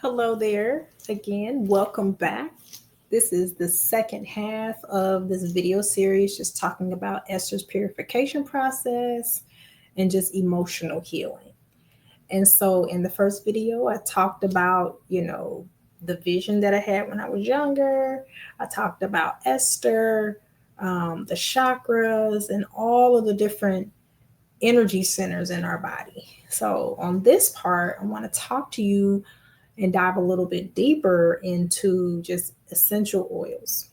Hello there again. Welcome back. This is the second half of this video series, just talking about Esther's purification process and just emotional healing. And so, in the first video, I talked about, the vision that I had when I was younger. I talked about Esther, the chakras, and all of the different energy centers in our body. So, on this part, I want to talk to you and dive a little bit deeper into just essential oils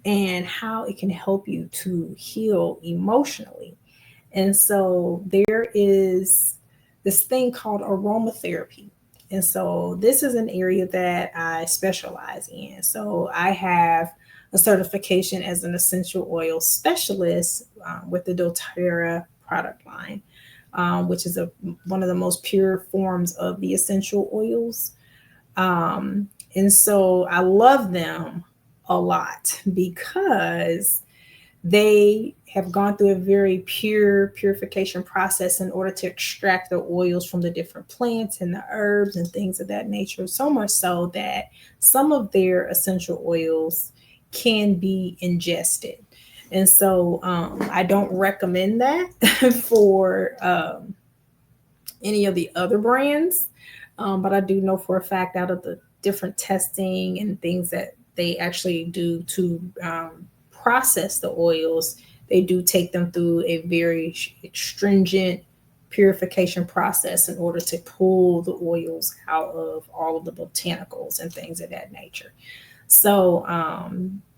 and how it can help you to heal emotionally. And so there is this thing called aromatherapy. And so this is an area that I specialize in. So I have a certification as an essential oil specialist with the doTERRA product line, which is one of the most pure forms of the essential oils. And so I love them a lot because they have gone through a very purification process in order to extract the oils from the different plants and the herbs and things of that nature. So much so that some of their essential oils can be ingested. And so I don't recommend that for any of the other brands. But I do know for a fact out of the different testing and things that they actually do to process the oils, they do take them through a very stringent purification process in order to pull the oils out of all of the botanicals and things of that nature. So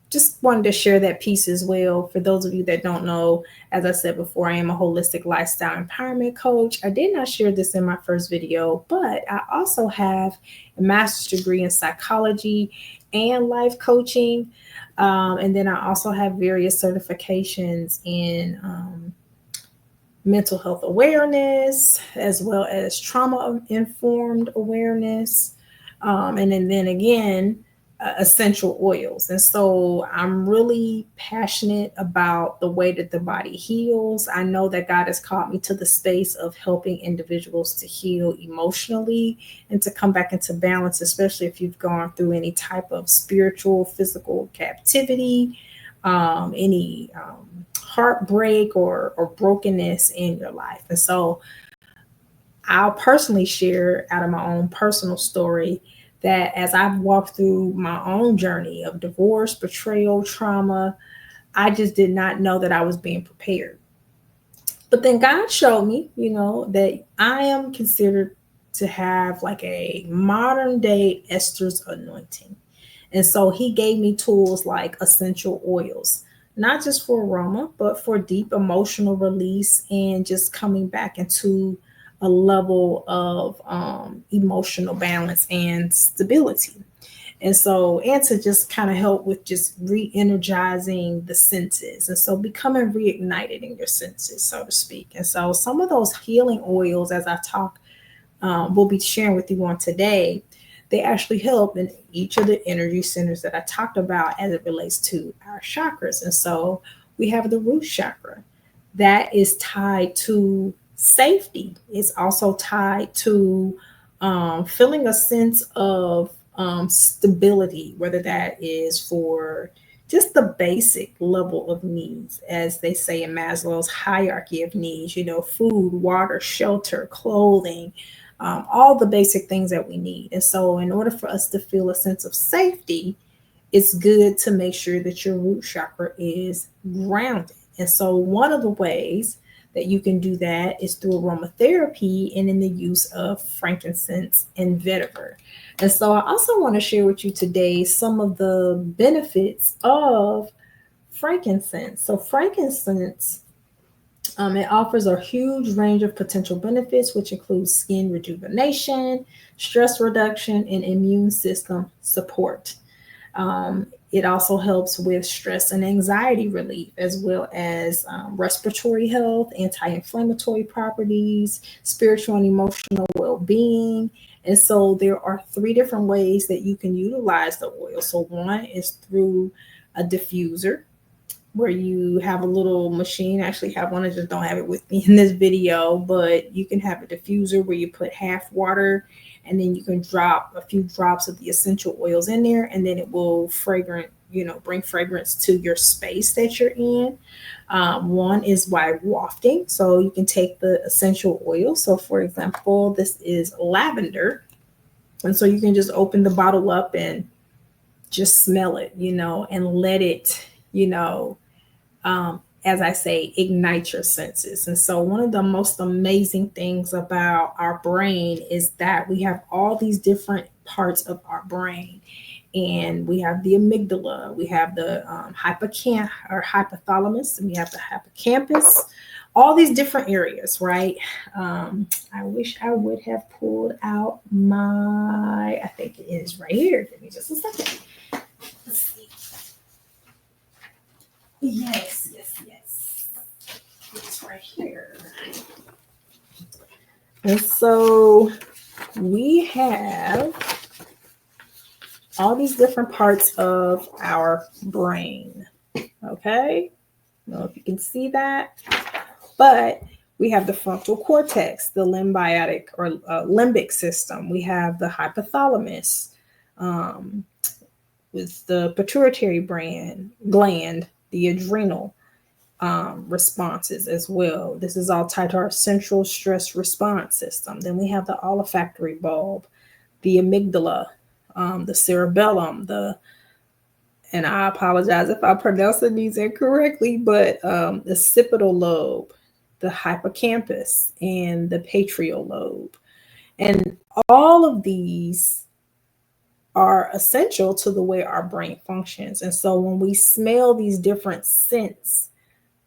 just wanted to share that piece as well. For those of you that don't know, as I said before, I am a holistic lifestyle empowerment coach. I did not share this in my first video, but I also have a master's degree in psychology and life coaching. And then I also have various certifications in mental health awareness, as well as trauma-informed awareness. And then again, essential oils. And so I'm really passionate about the way that the body heals. I know that God has called me to the space of helping individuals to heal emotionally and to come back into balance, especially if you've gone through any type of spiritual, physical captivity, any heartbreak or brokenness in your life. And so I'll personally share out of my own personal story that as I've walked through my own journey of divorce, betrayal, trauma, I just did not know that I was being prepared. But then God showed me, that I am considered to have like a modern day Esther's anointing. And so he gave me tools like essential oils, not just for aroma, but for deep emotional release and just coming back into a level of emotional balance and stability. And so, and to just kind of help with just re-energizing the senses. And so becoming reignited in your senses, so to speak. And so some of those healing oils, as I talk, we'll be sharing with you on today, they actually help in each of the energy centers that I talked about as it relates to our chakras. And so we have the root chakra that is tied to safety. It's also tied to feeling a sense of stability, whether that is for just the basic level of needs, as they say in Maslow's hierarchy of needs, food, water, shelter, clothing, all the basic things that we need. And so in order for us to feel a sense of safety, it's good to make sure that your root chakra is grounded. And so one of the ways that you can do that is through aromatherapy and in the use of frankincense and vetiver. And so I also want to share with you today some of the benefits of frankincense. So frankincense, it offers a huge range of potential benefits, which includes skin rejuvenation, stress reduction, and immune system support. It also helps with stress and anxiety relief, as well as respiratory health, anti-inflammatory properties, spiritual and emotional well-being. And so there are 3 different ways that you can utilize the oil. So one is through a diffuser. where you have a little machine. I actually have one. I just don't have it with me in this video, but you can have a diffuser where you put half water and then you can drop a few drops of the essential oils in there, and then it will bring fragrance to your space that you're in. One is by wafting. So you can take the essential oil. So for example, this is lavender. And so you can just open the bottle up and just smell it, and let it, as I say, ignite your senses. And so, one of the most amazing things about our brain is that we have all these different parts of our brain. And we have the amygdala, we have the hypothalamus, and we have the hippocampus, all these different areas, right? I wish I would have pulled out I think it is right here. Give me just a second. Let's see. Yes. It's right here. And so we have all these different parts of our brain. Okay? I don't know if you can see that, but we have the frontal cortex, the limbic system. We have the hypothalamus, with the pituitary gland, the adrenal responses as well. This is all tied to our central stress response system. Then we have the olfactory bulb, the amygdala, the cerebellum, and I apologize if I'm pronouncing these incorrectly, but the occipital lobe, the hippocampus, and the parietal lobe. And all of these are essential to the way our brain functions. And so when we smell these different scents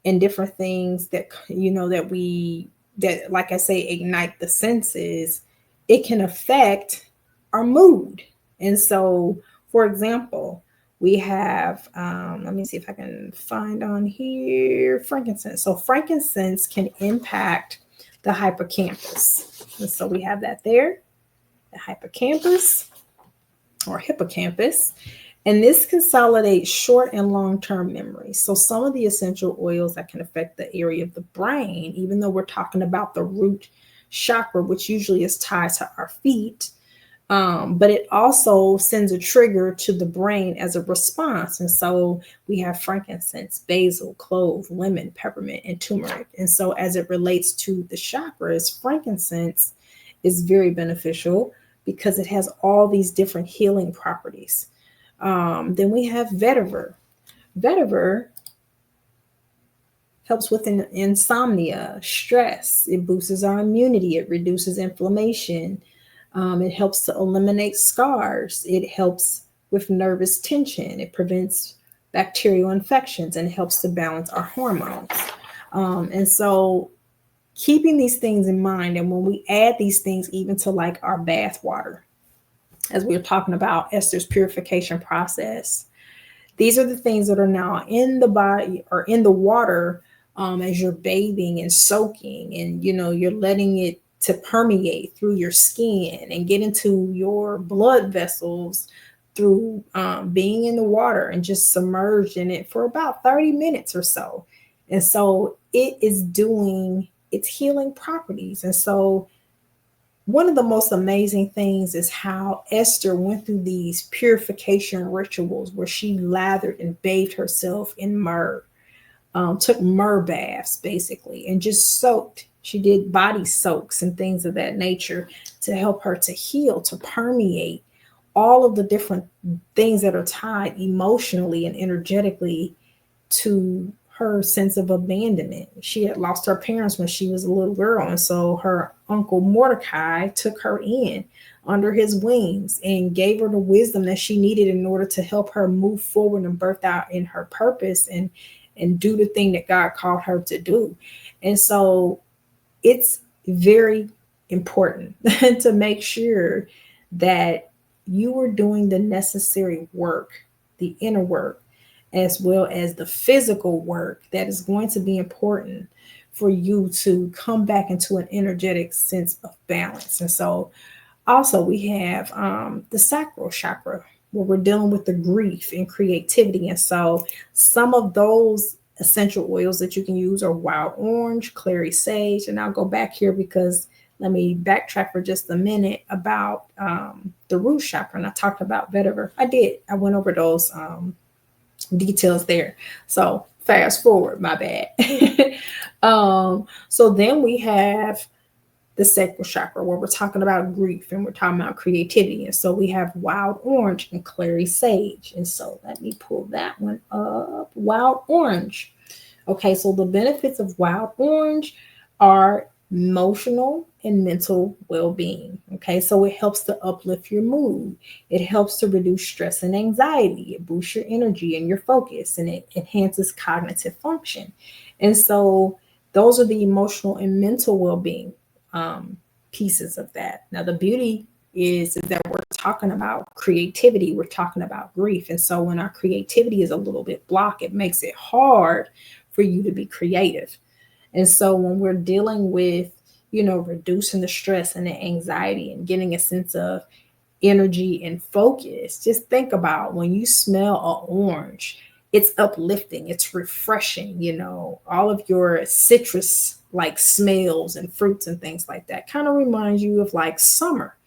and different things that, that, like I say, ignite the senses, it can affect our mood. And so, for example, we have, let me see if I can find on here, frankincense. So frankincense can impact the hippocampus. And so we have that there, the hippocampus or hippocampus. And this consolidates short and long-term memories. So some of the essential oils that can affect the area of the brain, even though we're talking about the root chakra, which usually is tied to our feet, but it also sends a trigger to the brain as a response. And so we have frankincense, basil, clove, lemon, peppermint, and turmeric. And so as it relates to the chakras, frankincense is very beneficial because it has all these different healing properties. Then we have vetiver. Vetiver helps with insomnia, stress. It boosts our immunity. It reduces inflammation. It helps to eliminate scars. It helps with nervous tension. It prevents bacterial infections and helps to balance our hormones. And so keeping these things in mind, and when we add these things even to like our bath water, as we were talking about Esther's purification process, these are the things that are now in the body or in the water as you're bathing and soaking, and you're letting it to permeate through your skin and get into your blood vessels through being in the water and just submerged in it for about 30 minutes or so. And so it is doing its healing properties. And so one of the most amazing things is how Esther went through these purification rituals where she lathered and bathed herself in myrrh, took myrrh baths basically, and just soaked. She did body soaks and things of that nature to help her to heal, to permeate all of the different things that are tied emotionally and energetically to her sense of abandonment. She had lost her parents when she was a little girl. And so her uncle Mordecai took her in under his wings and gave her the wisdom that she needed in order to help her move forward and birth out in her purpose and do the thing that God called her to do. And so it's very important to make sure that you are doing the necessary work, the inner work, as well as the physical work that is going to be important for you to come back into an energetic sense of balance. And so also we have the sacral chakra, where we're dealing with the grief and creativity. And so some of those essential oils that you can use are wild orange, clary sage, and I'll go back here because let me backtrack for just a minute about the root chakra. And I talked about vetiver. I went over those details there. So fast forward, my bad. So then we have the sacral chakra where we're talking about grief and we're talking about creativity. And so we have wild orange and clary sage. And so let me pull that one up. Wild orange. Okay, so the benefits of wild orange are emotional and mental well-being. Okay, so it helps to uplift your mood. It helps to reduce stress and anxiety. It boosts your energy and your focus, and it enhances cognitive function. And so those are the emotional and mental well-being pieces of that. Now, the beauty is that we're talking about creativity, we're talking about grief. And so when our creativity is a little bit blocked, it makes it hard for you to be creative. And so when we're dealing with, reducing the stress and the anxiety and getting a sense of energy and focus, just think about when you smell an orange, it's uplifting, it's refreshing, all of your citrus like smells and fruits and things like that kind of reminds you of like summer,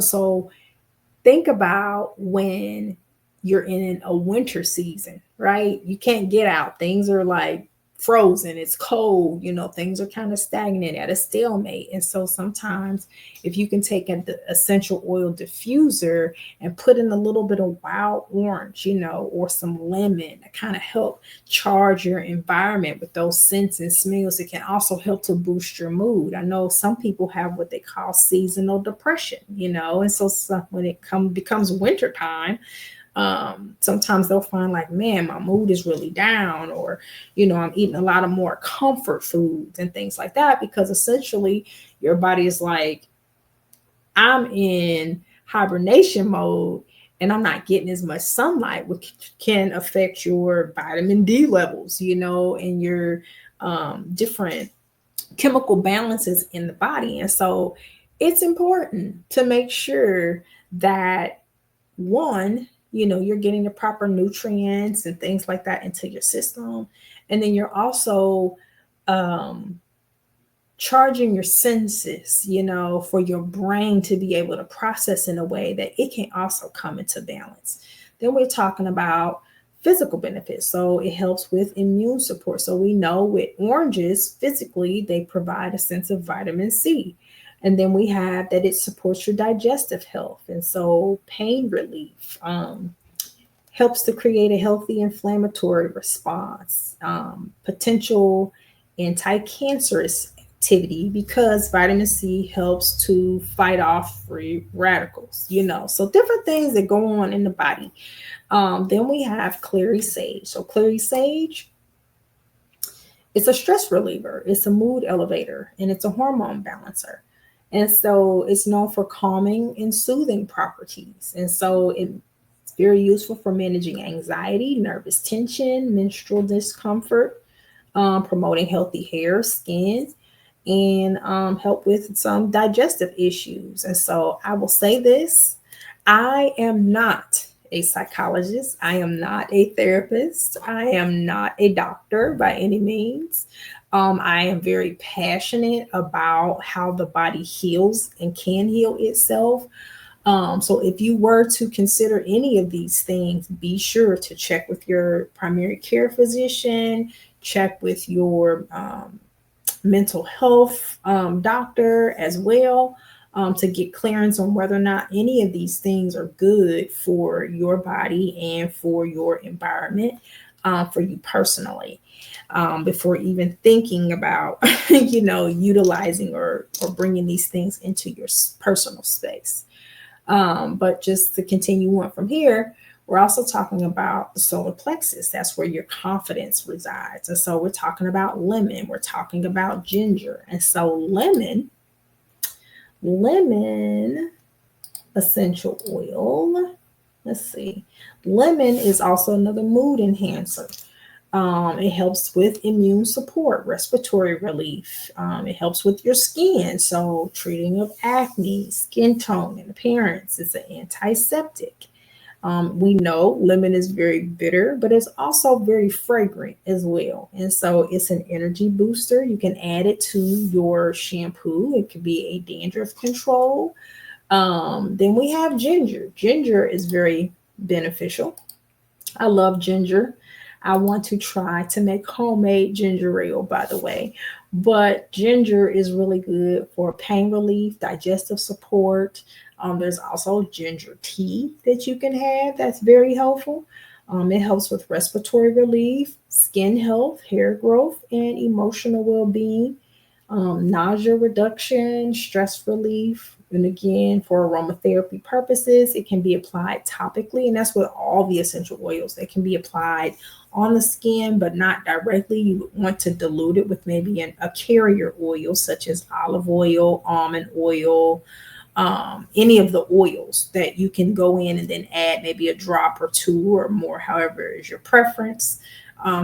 so think about when you're in a winter season, right? You can't get out. Things are like frozen. It's cold. Things are kind of stagnant at a stalemate. And so sometimes if you can take an essential oil diffuser and put in a little bit of wild orange, or some lemon to kind of help charge your environment with those scents and smells, it can also help to boost your mood. I know some people have what they call seasonal depression, and so when it becomes winter time, sometimes they'll find like, man, my mood is really down, or, I'm eating a lot of more comfort foods and things like that, because essentially your body is like, I'm in hibernation mode and I'm not getting as much sunlight, which can affect your vitamin D levels, and your different chemical balances in the body. And so it's important to make sure that one, you're getting the proper nutrients and things like that into your system. And then you're also charging your senses, for your brain to be able to process in a way that it can also come into balance. Then we're talking about physical benefits. So it helps with immune support. So we know with oranges, physically, they provide a sense of vitamin C. And then we have that it supports your digestive health. And so pain relief helps to create a healthy inflammatory response, potential anti-cancerous activity, because vitamin C helps to fight off free radicals, so different things that go on in the body. Then we have clary sage. So clary sage, it's a stress reliever, it's a mood elevator, and it's a hormone balancer. And so it's known for calming and soothing properties. And so it's very useful for managing anxiety, nervous tension, menstrual discomfort, promoting healthy hair, skin, and help with some digestive issues. And so I will say this, I am not a psychologist. I am not a therapist. I am not a doctor by any means. I am very passionate about how the body heals and can heal itself. So if you were to consider any of these things, be sure to check with your primary care physician, check with your mental health doctor as well, to get clearance on whether or not any of these things are good for your body and for your environment, for you personally, before even thinking about, utilizing or bringing these things into your personal space. But just to continue on from here, we're also talking about the solar plexus. That's where your confidence resides. And so we're talking about lemon. We're talking about ginger. And so lemon essential oil. Let's see. Lemon is also another mood enhancer. It helps with immune support, respiratory relief. It helps with your skin. So treating of acne, skin tone and appearance. It's an antiseptic. We know lemon is very bitter, but it's also very fragrant as well. And so it's an energy booster. You can add it to your shampoo. It could be a dandruff control. Then we have ginger. Ginger is very beneficial. I love ginger. I want to try to make homemade ginger ale, by the way. But ginger is really good for pain relief, digestive support. There's also ginger tea that you can have that's very helpful. It helps with respiratory relief, skin health, hair growth, and emotional well being, nausea reduction, stress relief. And again, for aromatherapy purposes, it can be applied topically. And that's with all the essential oils. They can be applied on the skin, but not directly. You would want to dilute it with maybe a carrier oil, such as olive oil, almond oil, any of the oils that you can go in and then add maybe a drop or two or more, however is your preference,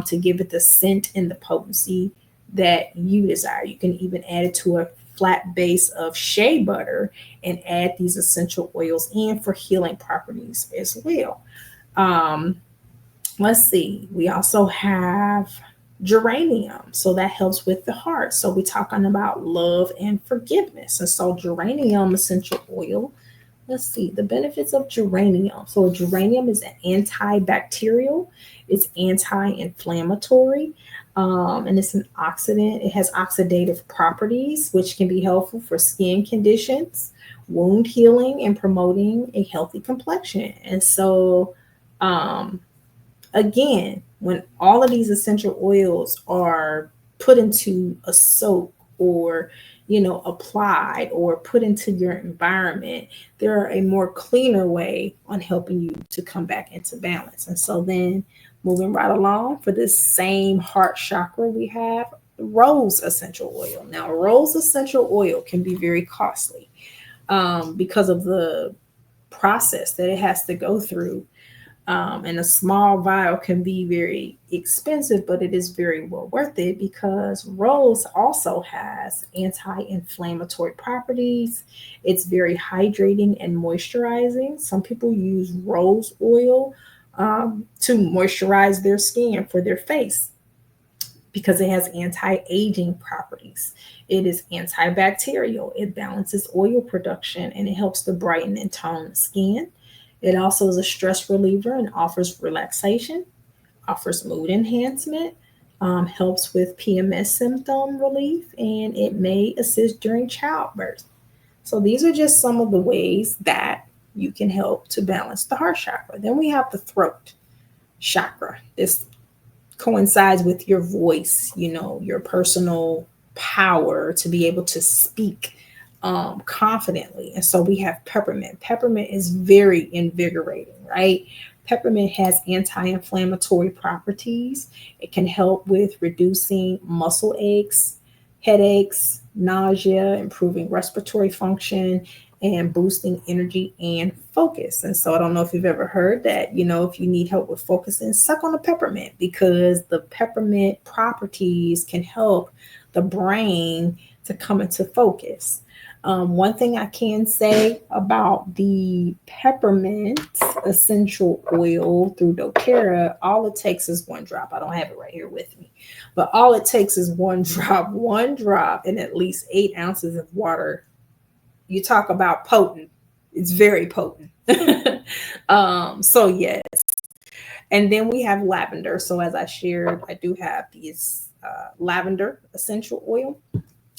to give it the scent and the potency that you desire. You can even add it to a flat base of shea butter and add these essential oils in for healing properties as well. Um, let's see. We also have geranium. So that helps with the heart. So we're talking about love and forgiveness. And so geranium essential oil, let's see the benefits of geranium. So geranium is an antibacterial, it's anti-inflammatory, and it's an oxidant. It has oxidative properties, which can be helpful for skin conditions, wound healing, and promoting a healthy complexion. And so, um, again, when all of these essential oils are put into a soak or applied or put into your environment, there are a more cleaner way on helping you to come back into balance. And so then moving right along for this same heart chakra, we have rose essential oil. Now rose essential oil can be very costly, because of the process that it has to go through, and a small vial can be very expensive, but it is very well worth it because rose also has anti-inflammatory properties. It's very hydrating and moisturizing. Some people use rose oil, to moisturize their skin for their face because it has anti-aging properties. It is antibacterial. It balances oil production and it helps to brighten and tone the skin. It also is a stress reliever and offers relaxation, offers mood enhancement, helps with PMS symptom relief, and it may assist during childbirth. So these are just some of the ways that you can help to balance the heart chakra. Then we have the throat chakra. This coincides with your voice, your personal power to be able to speak, confidently. And so we have peppermint. Peppermint is very invigorating, right? Peppermint has anti inflammatory properties. It can help with reducing muscle aches, headaches, nausea, improving respiratory function, and boosting energy and focus. And so I don't know if you've ever heard that, if you need help with focusing, suck on a peppermint because the peppermint properties can help the brain to come into focus. One thing I can say about the peppermint essential oil through doTERRA, all it takes is one drop. I don't have it right here with me, but all it takes is one drop in at least 8 ounces of water. You talk about potent. It's very potent. So yes. And then we have lavender. So as I shared, I do have these lavender essential oil.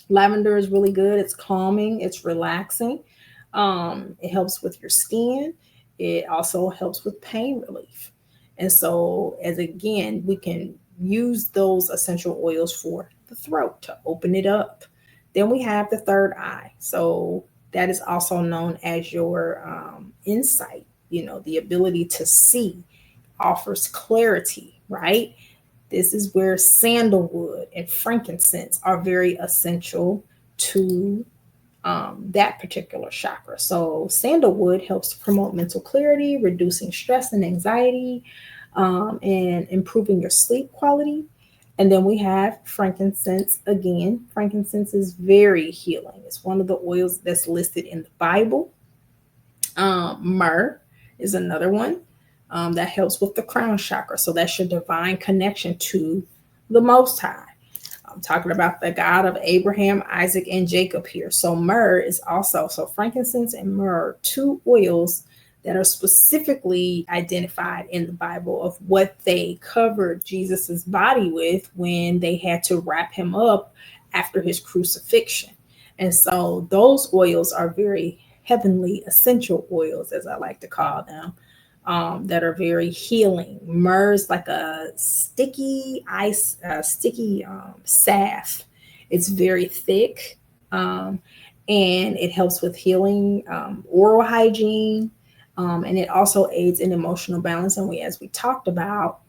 Lavender is really good. It's calming. It's relaxing. It helps with your skin. It also helps with pain relief. And so as again, we can use those essential oils for the throat to open it up. Then we have the third eye. So that is also known as your insight, the ability to see, offers clarity, right? This is where sandalwood and frankincense are very essential to that particular chakra. So, sandalwood helps to promote mental clarity, reducing stress and anxiety, and improving your sleep quality. And then we have frankincense again. Frankincense is very healing. It's one of the oils that's listed in the Bible. Myrrh is another one. that helps with the crown chakra. So that's your divine connection to the Most High. I'm talking about the God of Abraham, Isaac, and Jacob here. So myrrh is also, so frankincense and myrrh, two oils that are specifically identified in the Bible of what they covered Jesus's body with when they had to wrap him up after his crucifixion. And so those oils are very heavenly essential oils, as I like to call them, that are very healing. Myrrh is like a sticky ice, sticky salve. It's very thick, and it helps with healing, oral hygiene, and it also aids in emotional balance. And as we talked about,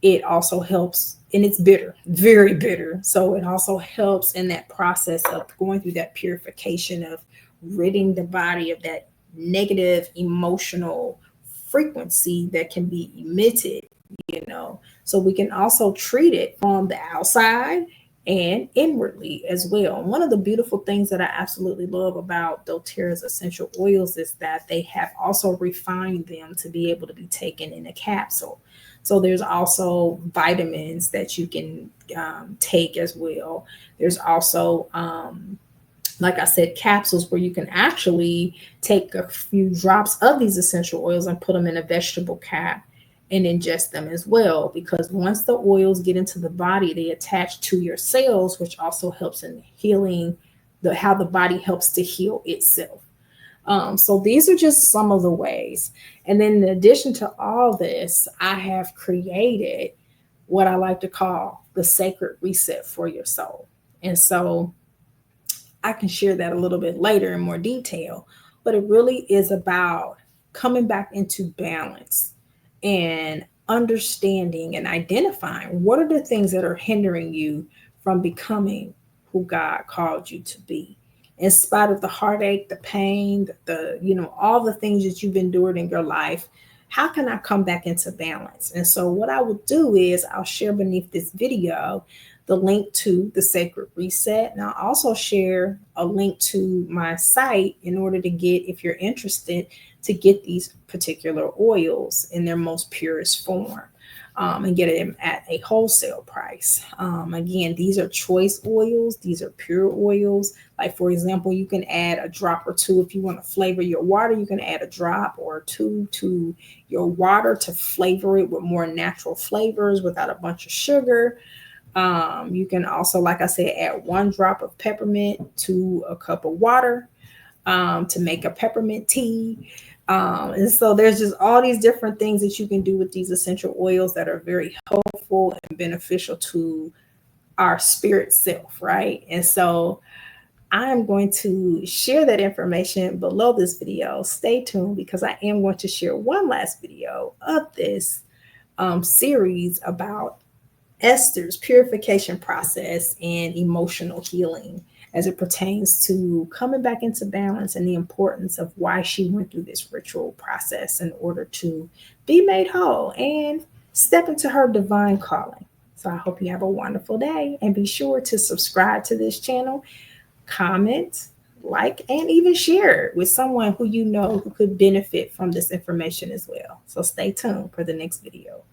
it also helps, and it's bitter, very bitter. So it also helps in that process of going through that purification of ridding the body of that negative emotional frequency that can be emitted, so we can also treat it from the outside and inwardly as well. And one of the beautiful things that I absolutely love about doTERRA's essential oils is that they have also refined them to be able to be taken in a capsule. So there's also vitamins that you can take as well. There's also, like I said, capsules where you can actually take a few drops of these essential oils and put them in a vegetable cap and ingest them as well. Because once the oils get into the body, they attach to your cells, which also helps in healing, how the body helps to heal itself. So these are just some of the ways. And then in addition to all this, I have created what I like to call the sacred reset for your soul. And so I can share that a little bit later in more detail, but it really is about coming back into balance and understanding and identifying what are the things that are hindering you from becoming who God called you to be. In spite of the heartache, the pain, all the things that you've endured in your life, how can I come back into balance? And so what I will do is I'll share beneath this video the link to the Sacred Reset. And I'll also share a link to my site in order to get, if you're interested, to get these particular oils in their most purest form, and get them at a wholesale price. Again, these are choice oils. These are pure oils. Like, for example, you can add a drop or two if you want to flavor your water. You can add a drop or two to your water to flavor it with more natural flavors without a bunch of sugar. You can also, like I said, add 1 drop of peppermint to a cup of water to make a peppermint tea. And so there's just all these different things that you can do with these essential oils that are very helpful and beneficial to our spirit self, right? And so I'm going to share that information below this video. Stay tuned, because I am going to share one last video of this series about Esther's purification process and emotional healing as it pertains to coming back into balance, and the importance of why she went through this ritual process in order to be made whole and step into her divine calling. So I hope you have a wonderful day, and be sure to subscribe to this channel, comment, like, and even share it with someone who you know who could benefit from this information as well. So stay tuned for the next video.